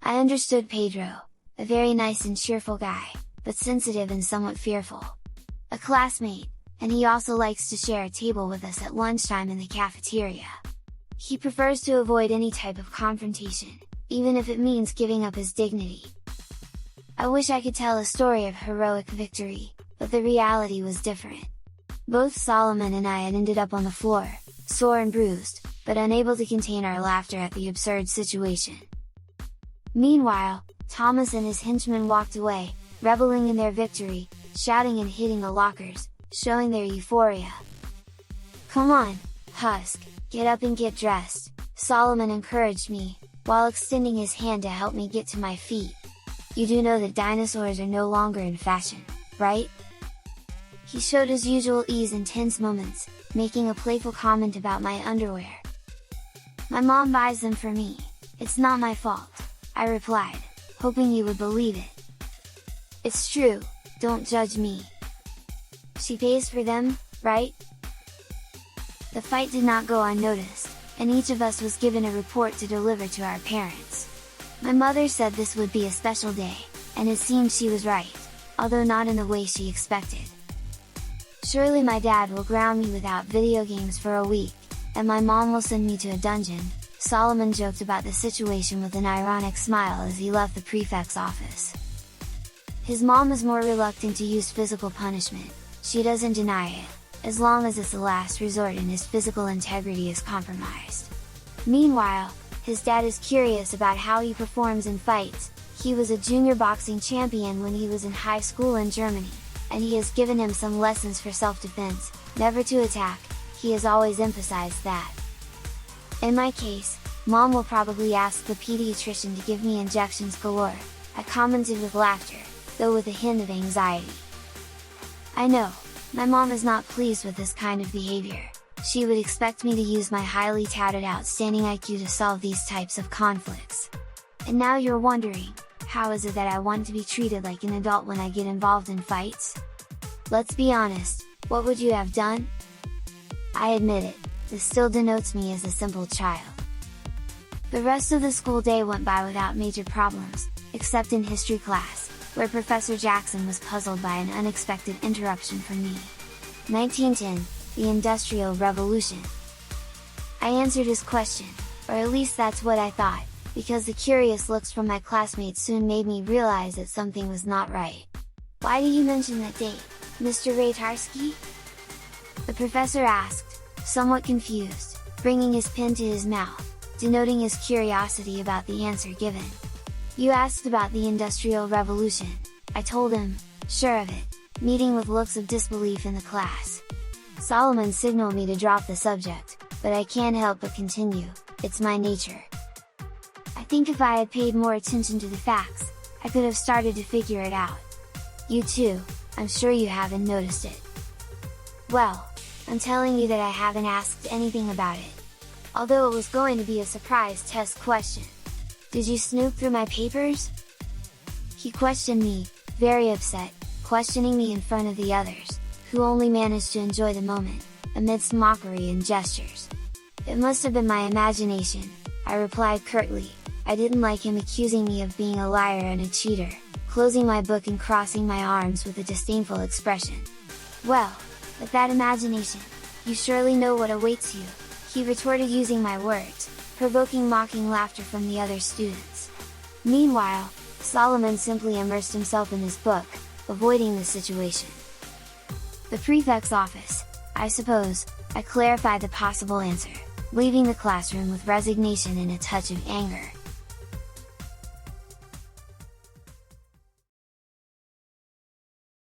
I understood Pedro, a very nice and cheerful guy, but sensitive and somewhat fearful. A classmate, and he also likes to share a table with us at lunchtime in the cafeteria. He prefers to avoid any type of confrontation, even if it means giving up his dignity. I wish I could tell a story of heroic victory, but the reality was different. Both Solomon and I had ended up on the floor, sore and bruised, but unable to contain our laughter at the absurd situation. Meanwhile, Thomas and his henchmen walked away, reveling in their victory, shouting and hitting the lockers, showing their euphoria. "Come on, Husk, get up and get dressed," Solomon encouraged me, while extending his hand to help me get to my feet. "You do know that dinosaurs are no longer in fashion, right?" He showed his usual ease in tense moments, making a playful comment about my underwear. "My mom buys them for me, it's not my fault," I replied, hoping he would believe it. "It's true, don't judge me. She pays for them, right?" The fight did not go unnoticed, and each of us was given a report to deliver to our parents. My mother said this would be a special day, and it seemed she was right, although not in the way she expected. "Surely my dad will ground me without video games for a week, and my mom will send me to a dungeon," Solomon joked about the situation with an ironic smile as he left the prefect's office. His mom is more reluctant to use physical punishment, she doesn't deny it, as long as it's the last resort and his physical integrity is compromised. Meanwhile, his dad is curious about how he performs in fights. He was a junior boxing champion when he was in high school in Germany, and he has given him some lessons for self-defense, never to attack. He has always emphasized that. In my case, Mom will probably ask the pediatrician to give me injections galore, I commented with laughter, though with a hint of anxiety. I know, my mom is not pleased with this kind of behavior. She would expect me to use my highly touted outstanding IQ to solve these types of conflicts. And now you're wondering, how is it that I want to be treated like an adult when I get involved in fights? Let's be honest, what would you have done? I admit it, this still denotes me as a simple child. The rest of the school day went by without major problems, except in history class, where Professor Jackson was puzzled by an unexpected interruption from me. 1910, the Industrial Revolution. I answered his question, or at least that's what I thought, because the curious looks from my classmates soon made me realize that something was not right. "Why do you mention that date, Mr. Ratarski?" the professor asked, somewhat confused, bringing his pen to his mouth, denoting his curiosity about the answer given. "You asked about the Industrial Revolution," I told him, sure of it, meeting with looks of disbelief in the class. Solomon signaled me to drop the subject, but I can't help but continue, it's my nature. I think if I had paid more attention to the facts, I could have started to figure it out. You too, I'm sure you haven't noticed it. Well, I'm telling you that I haven't asked anything about it. Although it was going to be a surprise test question. "Did you snoop through my papers?" He questioned me, very upset, questioning me in front of the others, who only managed to enjoy the moment, amidst mockery and gestures. "It must have been my imagination," I replied curtly. I didn't like him accusing me of being a liar and a cheater, closing my book and crossing my arms with a disdainful expression. "Well, with that imagination, you surely know what awaits you," he retorted using my words, provoking mocking laughter from the other students. Meanwhile, Solomon simply immersed himself in his book, avoiding the situation. "The prefect's office, I suppose," I clarified the possible answer, leaving the classroom with resignation and a touch of anger.